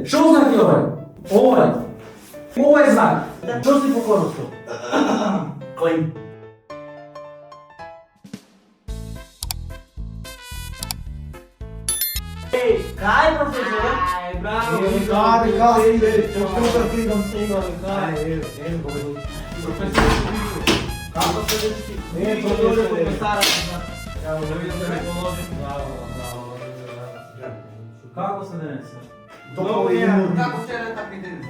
Што знак е овој? Овој. Овој е знак. Што си по хороскоп? Кој? Кај професоре? Браво. Како се дечки? Не, професоре, комесара. Ја да видам да ме положим. Како се денеска? Како вчера, така и денес.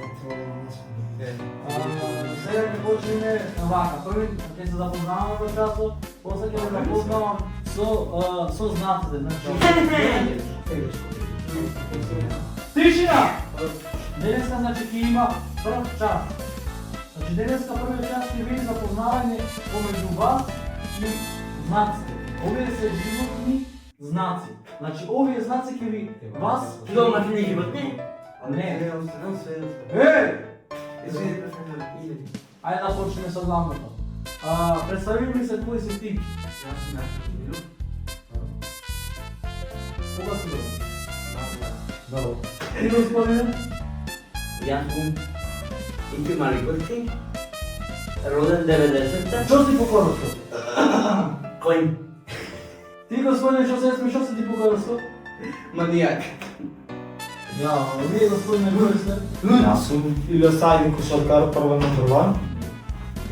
Сега ќе почнеме вака. Први ќе се запознаваме во часот, после ќе го запознавам со знаците. Значи, тишина! Денеска значи ќе има прв час. Значи денеска првиот час ќе биде запознавање помеѓу вас и знаците. Овие се животни знаци. Значи овие знаци ќе ви вас Домашни животни? не. Е! Ајде да почнеме со главното. Представи ми се кој си ти. Јас сум Милу. Кога си роден? Добро. Ти господине? Јас сум Ики Маликовски. Роден 90-та. Што си по хороскоп? Кој? Ти господине што си ти по хороскоп? Манијак. Да, вие господине кој сте? Јас сум Илија Сајдин, кошаркар, прва номер 1.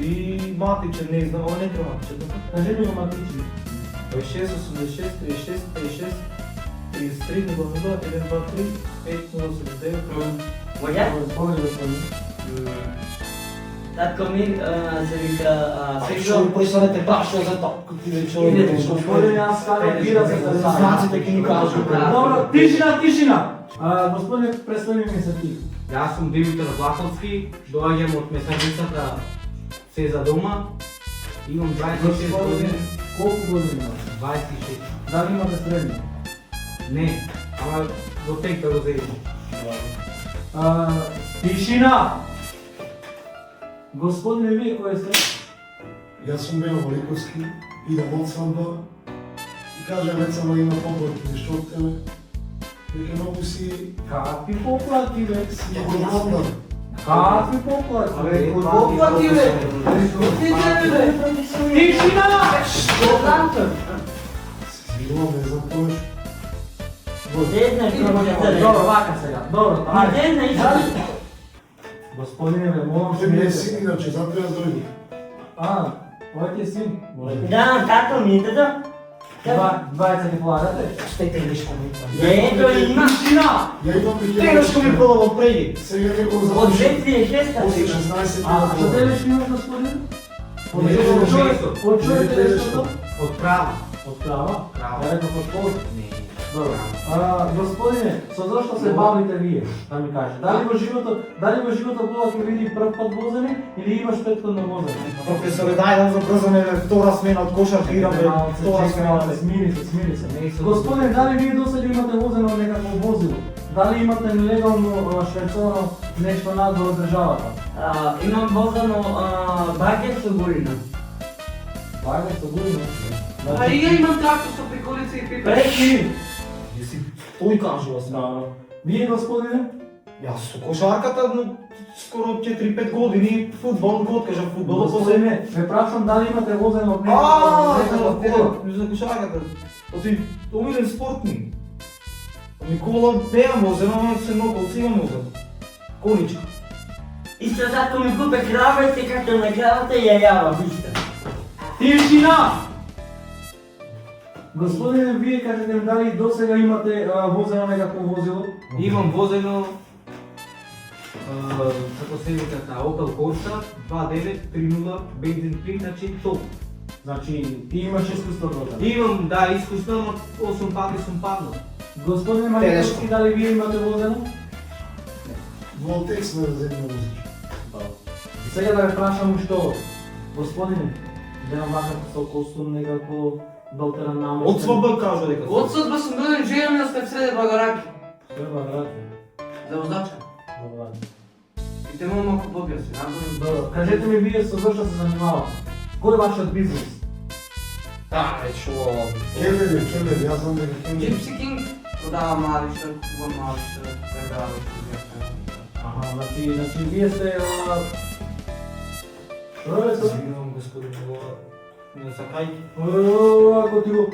И матичен, не знам, ова не треба матичен. Кажи ми го матични. 26, 86, 36, 56, 33, 00, 1, 2, 3, 5, 0, 79. Моја? Спомени господине. Татко ми се вика Сигро. Појсварете башо за татко ти Иде, Господине, јас ставам бира за да знаците ќе ни кажу. Добро, тишина! Господине, представи ми се ти. Јас сум Димитар Влаховски, доаѓам од месарницата се за дома. Имам 26 години. Колку години имаш? 26. Дали имате средно? Не, ама до тек да го заедам. Тишина! Господине, вие кој сте? Јас сум Бено Маликовски, идам од свадба и кажа веќе само има поплати нешто од тебе. Веќе многу си Какви поплати, бе? подготвен. Какви поплати? Поплати, бе! Тишина! Сигурно не знам тоа што. Добро, вака сега. Добро, ајде. Дали? Господине, бе, молам Тој ми е смирете. син, иначе затоа јас дојдов. Овој ти е син? Да, тато ми е да. Двајца ги полагате? Штете нешко ми. Не, тој има. Тишина! Ја имам Тенешко ми пробав преди. Сега некој за Од 2006-та. После 16 Што телеш имаш, господине? Не, Од човек телешното? Од право. Од крава? Крава. Ја реков од полз? Не. Добро. Господине, со зошто се бавите вие? Да ми кажете. Дали во животот кога ќе види прв пат возене или имаш претходно возене? Професоре, дај да забрзаме втора смена од кошарка, играме втора смена. Смири се. Не сум. Господине, дали вие досега имате возено некакво возило? Дали имате нелегално шверцовано нешто надвор од државата? Имам возено багет со горина. Багет со година. А и ја имам трактор со приколица и пипер. Преки! Тој кажува сме. Вие, господине? Јас со кошарката, но скоро 4-5 години, фудбал, го откажам фудбал. Господине, ме прашам дали имате возено од некаква кола? За кошарката. Оти, омилен спортни. Ами кола неам возено, ама се многу имам возено. Коничка. Исто тато ми купе крава и се како на кравата и ја јава, виште. Тишина! Господине, вие кажете ми дали досега имате возено некакво возило? Имам возено како се виката Opel Corsa 2930 бензин 3, значи топ. Значи, ти имаш искуство возено. Имам, да, искусно, ама 8 пати сум паднал. Господине Маликовски, дали вие имате возено? Во текст сме земја музички. Сега да ве прашам што, господине, немам вака со костум некако доктора намешен. Од свадба кажа дека. Од судба сум доден женен да сте среде багараки. Треба, брате. За воздача. Добро. И те мога малку попија се, Добро, кажете ми вие со зошто се занимавате? Кој е вашиот бизнес? Кевер, јас знам дека Gypsy King продава малишта, купува малишта, предава и Значи вие сте... Што е тоа? Извинувам, господин, не сакајки. Ако ти го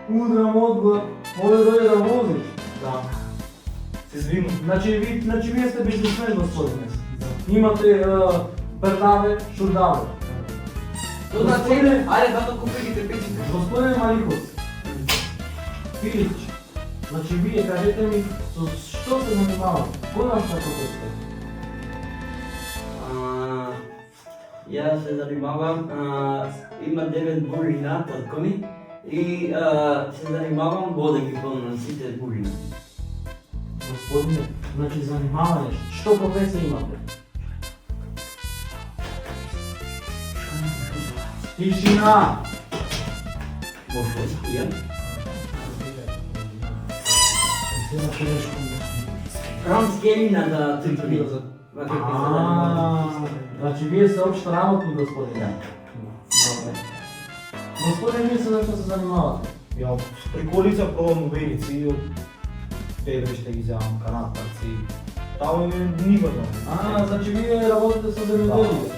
удрам одгла, може да да возиш. Да. Се извинувам. Значи вие сте бизнесмен, господине. Имате пердаве, шурдаве. То значи, ајде бато купи ги трпеците. Господине Маликос, Филич, значи вие кажете ми со што се занимавате? Кој вам како сте? Јас се занимавам, има 9 бурина, татко ми, и се занимавам вода ги полнам сите бурина. Господине, значи занимаване, што професија имате? Тишина! Може да ја? Транскелина да трипли. Значи вие сте општо работни, господине. Добре. Господине, вие се зашто се занимавате? Ја приколица пробам новиници и од тебе ще ги земам канатарци. Таму не нива да. Значи вие работите со земјоделие.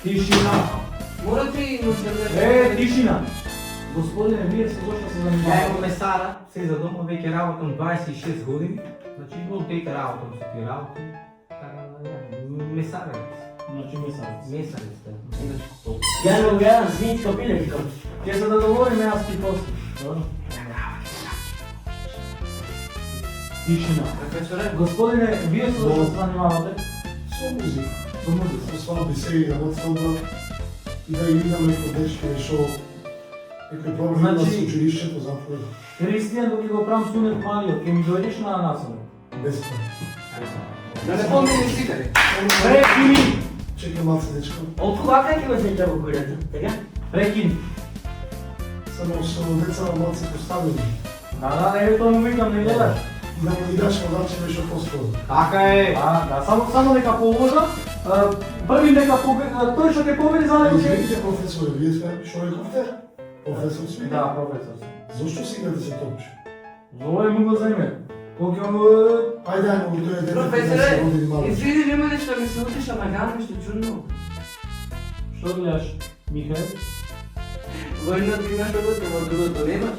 Тишина! Морате и на Тишина! Господине, вие се зашто се Ја занимавате? во месара, се за дома веќе работам 26 години. Значи во тете работам со тие работи. Месарец. Значи месарец. Месарец, да. Ја не гледам свинска пилешка. Ќе се договориме јас ти после. Добро? Тишина. Господине, вие се зашто се занимавате? Со музика. Со музика. Со свадби се и на свадба. И да им видам некој дечко шо некој проблем Значи- со училиштето затвора. Христијан, док го правам сунет малиот, ќе ми дојдеш на насаме. Бесплатно. Да не помни сите. Прекини! Чекай малце дечко. Од кога ќе го сеќа во кујата? Така? Прекини! Само со деца малце поставени. Да, ето му викам, не гледаш. Да му играш водаче беше постол. Така е. Да, само дека положа. Први дека тој што ќе победи за него ќе... Извините, професоре, вие сте шо рековте? Професор сме? Да, професор. Зошто си играте се топче? Зове му го заиме. Кој му... Ајде, ајде, му тој е дете, Професоре, родили мало. извини, нема нешто ми се утиша на гам, нешто чудно. Што гледаш, Михаел? Во едното имаш одото, во другото нема.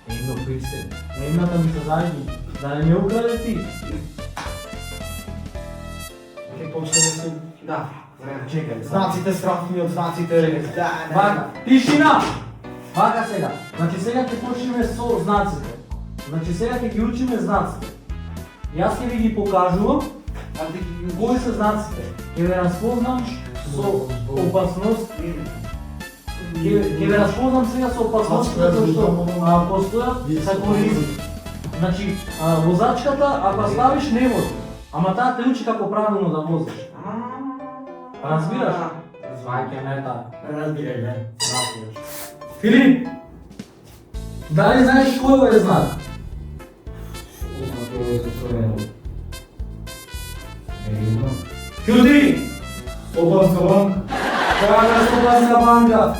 Едно писе. Едната ми се зајди. Да не ми украде ти. Ќе почнеме со Да, време. Чекај, знаците, страфни од знаците. Вака, тишина! Вака сега. Значи сега ќе почнеме со знаците. Значи сега ќе ги учиме знаците. Јас ќе ви ги покажувам А ти ги кои се знаците. Ќе ве распознам со опасност. Ќе ве распознам сега со опасност затоа што постојат са колизии. Значи, возачката, ако ставиш, не вози. Ама таа те учи како правилно да возиш. Разбираш? Сваќаме таа. Разбираш, да. Разбираш. Филип! Дали знаеш кој е знак? Кјуди! Слободска банка. Каја Слободска банка?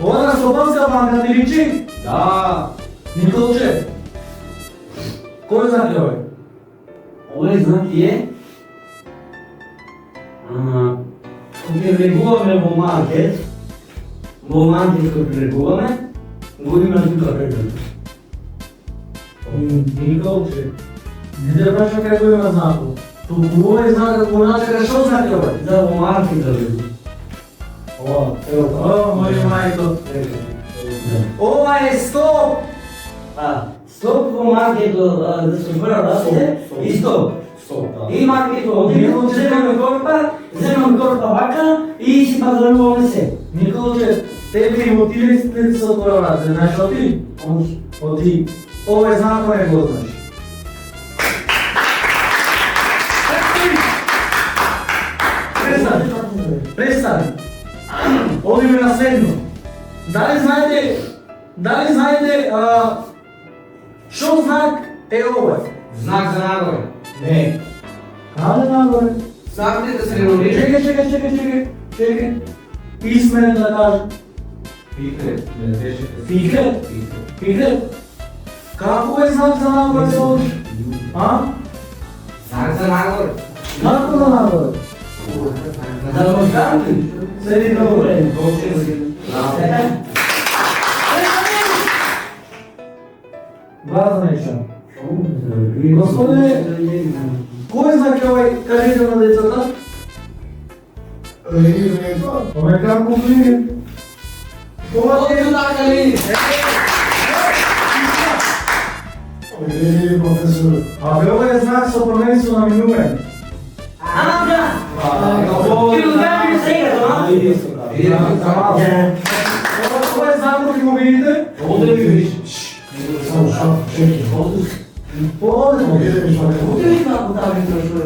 Ова Слободска банка ти личи? Да. Николче! Кој знак е овој? Овој знак е... Кога влегуваме во маркет, кога влегуваме, го има тука пред. Николче. Не те праша како има знакот. Овој знак како начека што знак е овој? За во маркет да влегу. Ова, мој мајко. Ова е стоп! Стоп во маркетот да се збора расте и стоп. Стоп, да. И маркетот одиме, земам корпа вака и си пазаруваме се. Николче, тебе и мотивите со тоа рад, знаеш што ти? Оти, овој знак не го знаеш. Престани. Одиме на следно. Дали знаете што знак е овој? Знак за нагоре. Не. Каде нагоре? Знаките да се револират. Чекай. Писмен да кажа. Пихрет. Не беше. Фихрет. Како е знак за нагоре се води? А? Знак за нагоре. Како за нагоре? Да го кажи. Седи добре. Базанеча. Господине, кој знак е овај? Кажете на децата. Линија не е това. Ome како линија? Ото така ли? Линија е професор. А бе овај е знак со првенство на минување. Да. Ти го знаеш сега, да? Ова е знак кој го видите? Овде ми видиш. Само шап, чеки. Поводно. Ти ви како таве трошо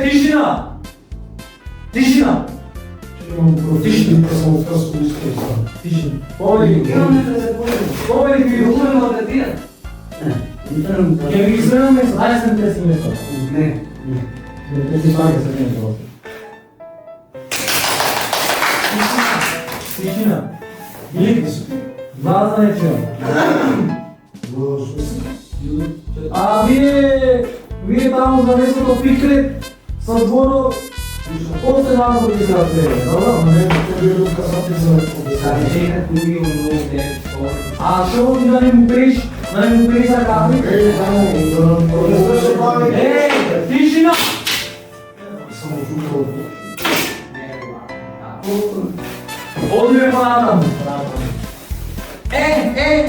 Тишина! Тишина! Имам професор, па само касо искам. Тишина. Повеќе. Повеќе ги Умремо да тие. Ќе ги изгледаме со 20 место. Не. Не ти паѓа се не тоа. Тишина. Или база не чуам. А вие таму за местото Фикрет со дворо после нано ќе се разгледа, добро? Не, те би касати за Чекат куги много де. А што ти да не му приш за кафе? Е, само, за професор се бави. Тишина! Само чукал. Одиме понатаму.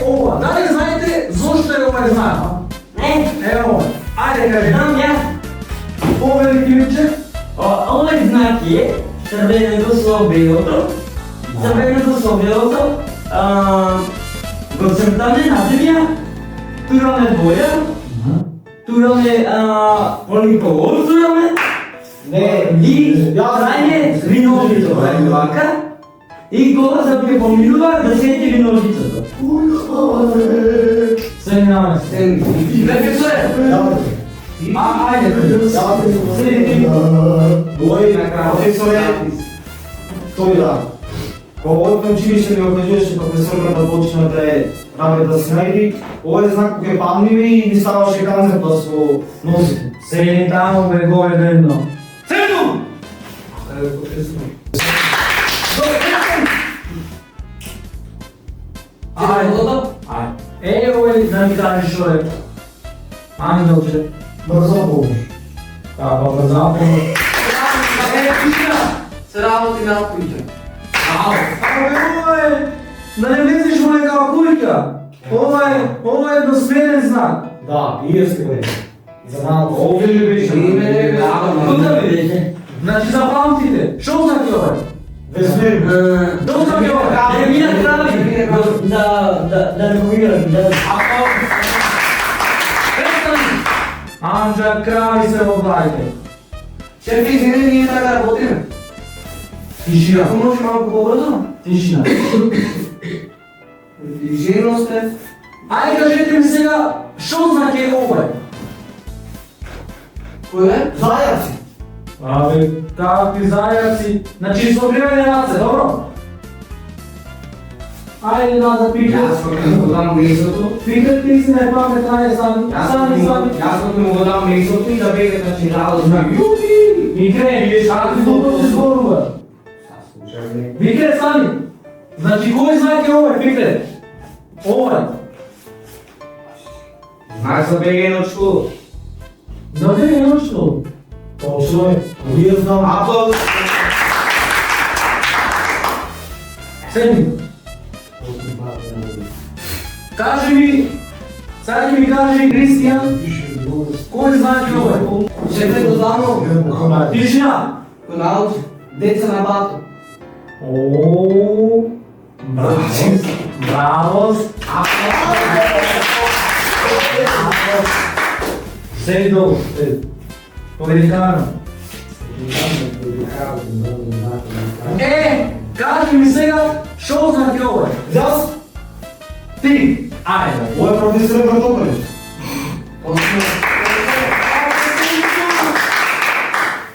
Ова, дали знаете зошто е ова знак? Не, Ова. Ајде кажи. знам ја. Повели Кириче? Овој знак е црвенето со белото. Црвенето со белото го цртаме на земја, тураме боја, тураме поликолор тураме и трајне виновито вака и кога се припоминува да сети виновитото. Се нема се. Професоре. Ајде. Седи. Гој професоре, тој да. Кога одам училиште ми окажуваше професорка да почна да е работа се најди, овој знак кој памни ми и ми ставаше канзата со носите. Седи таму бегове дедно. Седу! Ајде. Овој да ми кажеш што е. Ангелче. Брза помош. Како брза помош. Тишина! Се работи на куќа. Ова е, да не влезеш во некава кујка. Ова е едносменен знак. Да, и јас ке бъде. За малко. Овде ми беше. Кога ми беше? Значи запамтите, што знак е ова? Безмерно. Што знак е ова? Не мина крави, да регулирам, да... Анджа, крави се во главите. Шеф, извини, ние така работиме. Тишина. Ако може малку побрзо? Тишина. Движено сте. Ајде кажете ми сега, што знак е ова? Кој е? Зајаци. Абе, какви зајаци. Значи, собиране раце, добро? Ајде назад пикат. Јас кога му дам месото, Пикат ти си не памет, ајде сами. јас кога му дам месото и да бега значи радостно. И крени, како ти добро се зборува. Викре сами. Значи, кој знак е овој, Викре? Овој. Знак за бегање од школа. Да не е што? Точно е. Вие знам. Аплауз. Седни. Кажи ми, сега ќе ми кажи Кристијан, кој знак е овој? Шеф е дознано. Тишина. Кој научи? Деца на бато. О, браво. Седи долу. Поведи камера. Кажи ми сега, што знак е овој? Јас, Ти. Ајде. овој професор Братополец.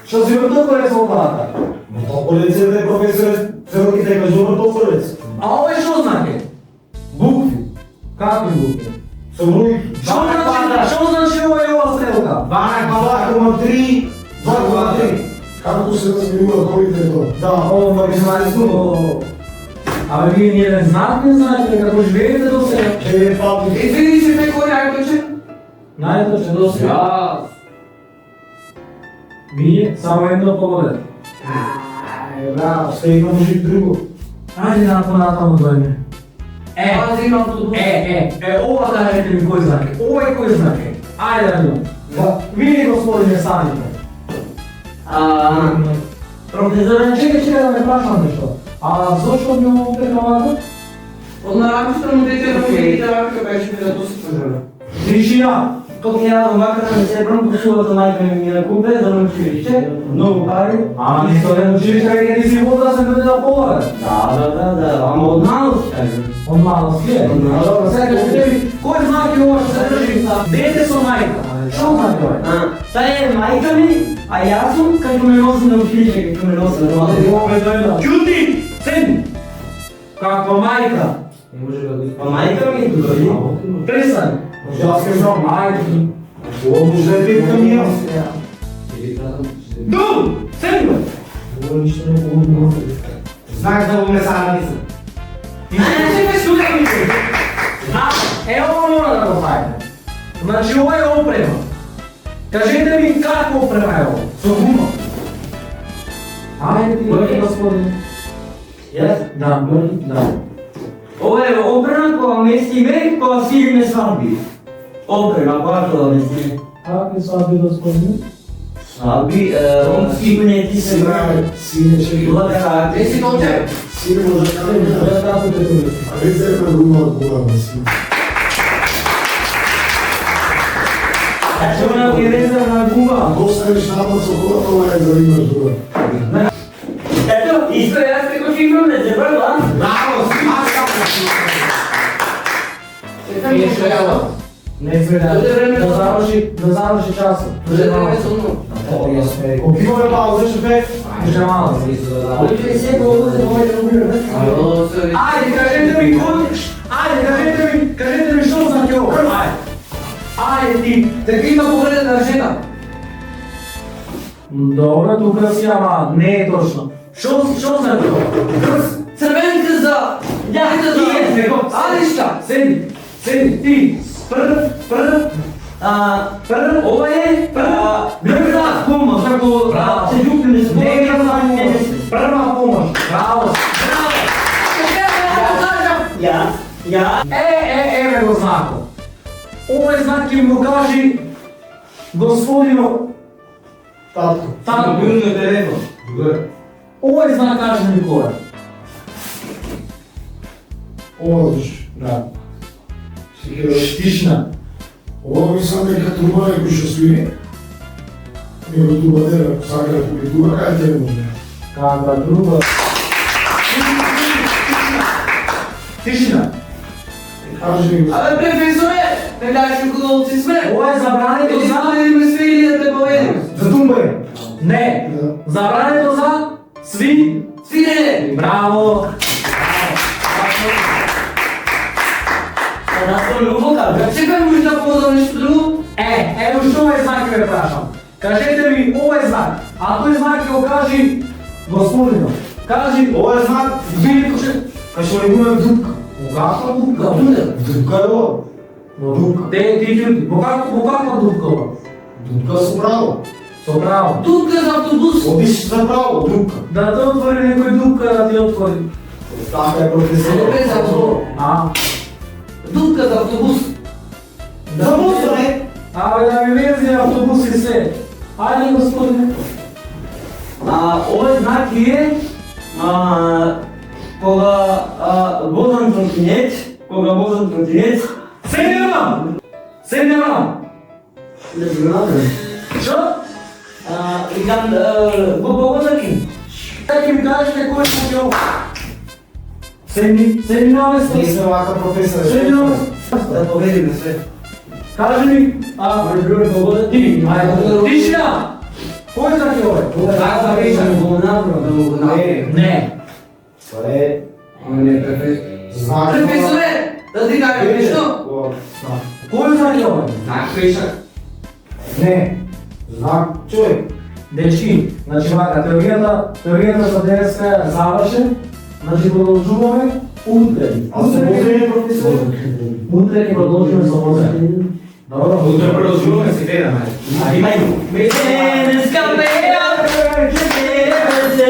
Што си вртоколец во главата? Братополец е професор, цело ќе те кажу Братополец. А овој што знак е? Букви. Какви букви? Со број Што значи ова стрелка? 2,3, 2,3. Како се разменува колите е тоа? Да, ова е знаество. Абе вие ни не знаете како живеете до сега. Че папи. Извини се некој најточен? Најточен до сега. Јас. Вие само едно погодете. Бра, ще има може и друго. Ајде натаму дојме. Аз имам тут. Ова кажете ми кој знак е. Ова е кој знак е. Ајде да видам. Вие господине самите. Професоре, Чекај да ме прашам нешто. Зошто ми опрема вака? Од нарамката му дете да ми видите рака беше ми да то се пожеле. Тишина! Кога ја вака да се пром посувата мајка ми на купе за на училиште, многу пари. Ама нисто не училиште веќе не си вода да се биде да полага. Да, ама од малост кажам. Од малост е. Од малост. Добро, сега кажете ми, кој знак е ова што се држи? Дете со мајка. Што знак е ова? Та е мајка ми, а јас сум како ме носи на училиште, како ме носи на дома. Ќути! Седни! Каква мајка? Не може да го Па мајка ми тука дојди. Престани! Јас ке знам. Ајде. Ова може да е петка ми јас. Ду! Седни! Ова ништо не погодно. Знаеш да го ме сарадица. Чекај, слушај ми се! Ова мора да го правите. Значи ова е опрема. Кажете ми каква опрема е ова? Со гума. Ајде ти, господине. Јас? Да, да. Ова е опрема која местиме, која свириме свадби. Опрема, која тоа местиме? Какви свадби, господине? Свадби, скипнети се Сине, сине, чекай. благодарати. Не си толче. Сине може да кажем, Да, тако те тури. а не се една друга голяма сине. Што на киреза на гума? Ако останеш напад со колата, ова е да имаш друга. Ето, исто јас како ќе имам не се брала. Браво, Ето што јава. Не сме да заврши часот. Дойде време со мно. Опиваме пауза, шефе. Може мало. Оли се повозе моје други. Ало, се Ајде, кажете ми кој... Ајде, кажете ми што знак е ова? Ајде ти. Дека има поглед на жена. Добро, тука си, ама не е точно. Што знак е ова? Црвенка за... Јајте за... Него, Алишка. седи, ти. Прв. Ова е Грбна. гума, како Браво. се љубиме се Не е повозе. прва помош. Браво. Ја. Еве го знакот. Овој знак ќе ми го кажи господино Татко. Татко. телефон. Овој знак кажи ми кој е. Ова душ. Да. Си Тишина. ова мислам дека труба некој што свири. Него труба дера, сака да купи труба, кај те не може. Каква друга. Тишина. Кажи ми го. Абе, професоре, не кажеш кога си сме. Ова е забрането Или за... ме свели да те поведем. За тумба е. Не. Да. Забрането за... Свирене. Браво. Нас тоа љубо кажа. Чекай, може да поводам нешто друго? Ево што овој знак ме прашам. Кажете ми овој знак. А тој знак ќе го кажи господино. Кажи Ова е знак. велико ше... Кај што не гумем дупка. Каква дупка? Дупка е ова. Дупка. Ти ќути. Во каква дупка ова? Дупка со право. Со право. Дупка за автобус. Одиш за право, дупка. Да те отвори некој дупка да ти отвори. Така е професор. Добре, за зло. Дупка за автобус. За моста не. Абе да ми вези автобус и се. Ајде господине. Овој знак е кога возам тротинет, Се немам. не знам. Што? Викам, го погодаки. Така ми кажете кој е ова? Седни на место. Не сме вака професор. Седни на место. Да победиме се. Кажи ми, ти, тишина! Кој знак е ова? Как да виждам? Да го направам. Не. Това е Не, професор. знак. Професоре, да ти кажем нешто? ова знак. Кој знак е ова? Знак пешак. Не, знак човек. Дечки, значи вака, теоријата за денеска е завршен, значи продолжуваме утре. А се возење професор? Утре ќе продолжуваме со возење. Добро, Утре продолжуваме се гледаме. Денеска беа, ќе се